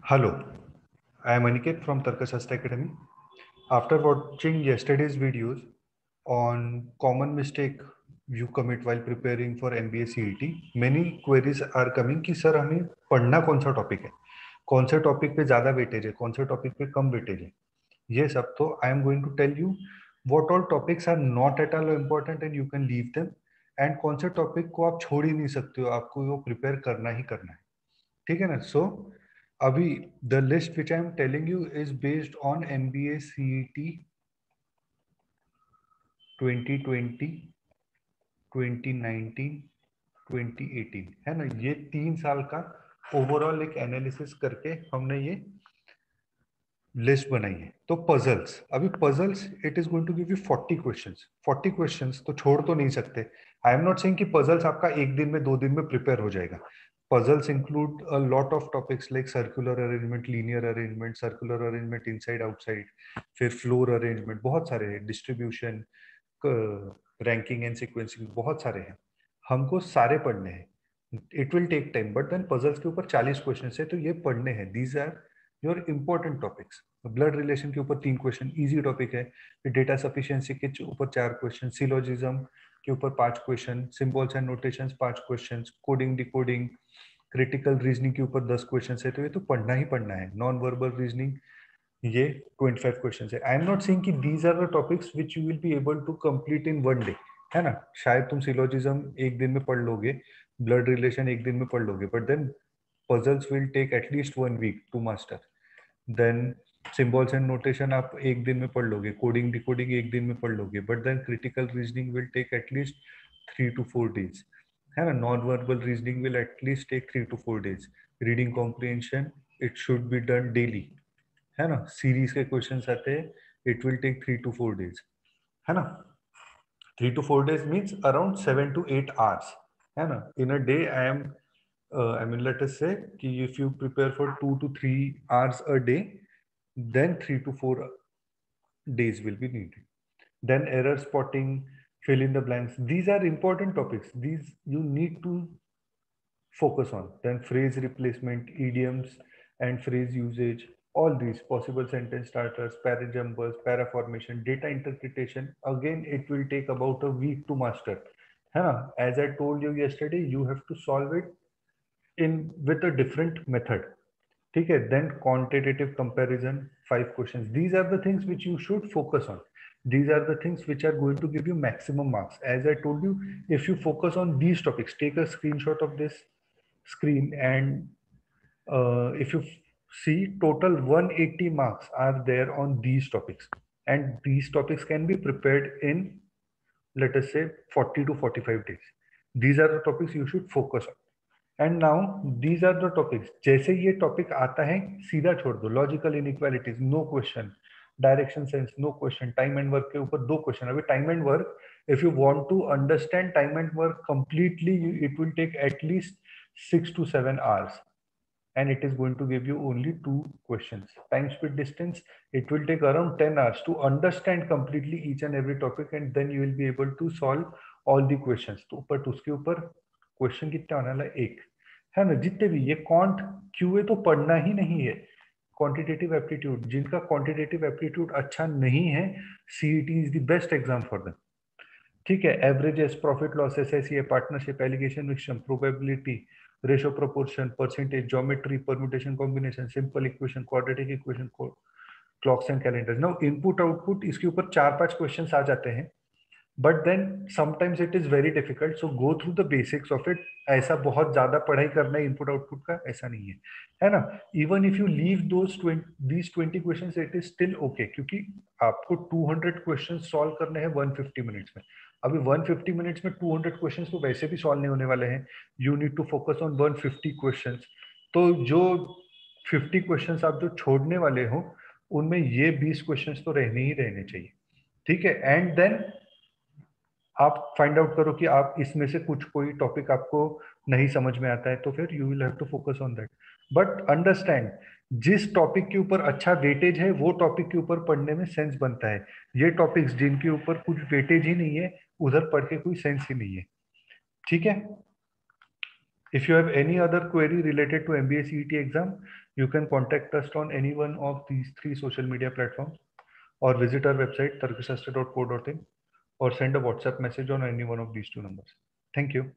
Hello, I am Aniket from Tarkashastra Academy. After watching yesterday's videos on common mistake you commit while preparing for MBA CET, many queries are coming कि sir हमें पढ़ना कौन सा topic है, कौन से topic पे ज़्यादा वेटेज है, कौन से टॉपिक पे कम वेटेज है. ये सब तो I am going to tell you what all topics are not at all important and you can leave them, and कौन से टॉपिक को आप छोड़ ही नहीं सकते हो, आपको वो प्रिपेयर करना ही करना है. ठीक है ना. सो अभी the list which I am telling you is based on MBA CET 2020, 2019, 2018 है ना. ये 3 साल का ओवरऑल एक एनालिसिस करके हमने ये लिस्ट बनाई है. तो पजल्स, अभी puzzles it is going to give you 40 questions. 40 questions तो छोड़ तो नहीं सकते. आई एम नॉट सेइंग कि पजल्स आपका एक दिन में 2 दिन में प्रिपेयर हो जाएगा. Puzzles include a lot of topics like circular arrangement, linear arrangement, circular arrangement inside outside, फिर floor arrangement, बहुत सारे हैं, distribution, ranking and sequencing, बहुत सारे हैं. हमको सारे पढ़ने हैं. It will take time, but then puzzles के ऊपर 40 क्वेश्चन है तो ये पढ़ने हैं. These are your important topics. Blood relation के ऊपर 3 क्वेश्चन इजी टॉपिक है. डेटा सफिशिएंसी के ऊपर 4 क्वेश्चन, सिलोजिज्म के ऊपर 5 question, symbols and notations 5 question, coding decoding, critical reasoning के ऊपर 10 क्वेश्चन है. तो ये तो पढ़ना ही पढ़ना है. नॉन वर्बल रीजनिंग ये 25 क्वेश्चन है. आई एम नॉट सेइंग कि these are the topics which you will be able to complete in one day, है ना. शायद तुम सिलोजिज्म एक दिन में पढ़ लोगे, ब्लड रिलेशन एक दिन में पढ़ लोगे, but then puzzles will take at least 1 week to master. Then symbols and notation आप एक दिन में पढ़ लोगे, कोडिंग डिकोडिंग एक दिन में पढ़ लोगे, but then critical reasoning will take at least 3 to 4 days, है ना. Non verbal reasoning will at least take 3 to 4 days. Reading comprehension it should be done daily, है ना. सीरीज के क्वेश्चन आते हैं, it will take 3 to 4 days, है ना. 3 to 4 days means around 7 to 8 hours, है ना. In a day I mean, let us say कि if you prepare for 2 to 3 hours a day, then 3 to 4 days will be needed. Then error spotting, fill in the blanks. These are important topics. These you need to focus on. Then phrase replacement, idioms and phrase usage, all these possible sentence starters, parajumbles, paraformation, data interpretation. Again, it will take about a week to master. Huh? As I told you yesterday, you have to solve it in with a different method. Okay, then quantitative comparison, 5 questions. These are the things which you should focus on. These are the things which are going to give you maximum marks. As I told you, if you focus on these topics, take a screenshot of this screen, and if you see, total 180 marks are there on these topics, and these topics can be prepared in, let us say, 40 to 45 days. These are the topics you should focus on. And now these are the topics. जैसे ये topic आता है सीधा छोड़ दो. Logical inequalities no question, direction sense no question, time and work के ऊपर 2 question. अभी time and work, if you want to understand time and work completely, it will take at least 6 to 7 hours, and it is going to give you only 2 questions. Time, speed, distance, it will take around 10 hours to understand completely each and every topic, and then you will be able to solve all the questions. तो ऊपर उसके ऊपर question कितना आने वाला एक, है ना. जितने भी ये कॉन्ट क्यूए तो पढ़ना ही नहीं है. क्वांटिटेटिव एप्टीट्यूड, जिनका क्वांटिटेटिव एप्टीट्यूड अच्छा नहीं है, CET is the best exam for them. ठीक है. Averages, profit loss, SSA, partnership, alligation mixture, probability, ratio proportion, percentage, geometry, permutation combination, simple equation, quadratic equation, clocks and calendar. Now input output, इसके ऊपर 4-5 questions आ जाते हैं, but then sometimes it is very difficult. So go through the basics of it. ऐसा बहुत ज्यादा पढ़ाई करना है इनपुट आउटपुट का, ऐसा नहीं है ना. Even if you leave these 20 questions, it is still okay, क्योंकि आपको 200 क्वेश्चन सॉल्व करने हैं 150 मिनट्स में. अभी 150 मिनट्स में 200 क्वेश्चंस तो वैसे भी सॉल्व नहीं होने वाले हैं. You need to focus on 150 questions. तो जो 50 क्वेश्चंस आप जो छोड़ने वाले हो, उनमें ये 20 क्वेश्चंस तो रहने ही रहने चाहिए. ठीक है. एंड देन आप फाइंड आउट करो कि आप इसमें से कुछ कोई टॉपिक आपको नहीं समझ में आता है, तो फिर you will have to focus on that. But understand, जिस टॉपिक के ऊपर अच्छा वेटेज है वो टॉपिक के ऊपर पढ़ने में सेंस बनता है. ये टॉपिक्स जिनके ऊपर कुछ वेटेज ही नहीं है, उधर पढ़ के कोई सेंस ही नहीं है. ठीक है. If you have any other query related to MBA CET exam, you can contact us on any one of these 3 social media platforms, or visit our website tarkashastra.co.in, or send a WhatsApp message on any one of these 2 numbers. Thank you.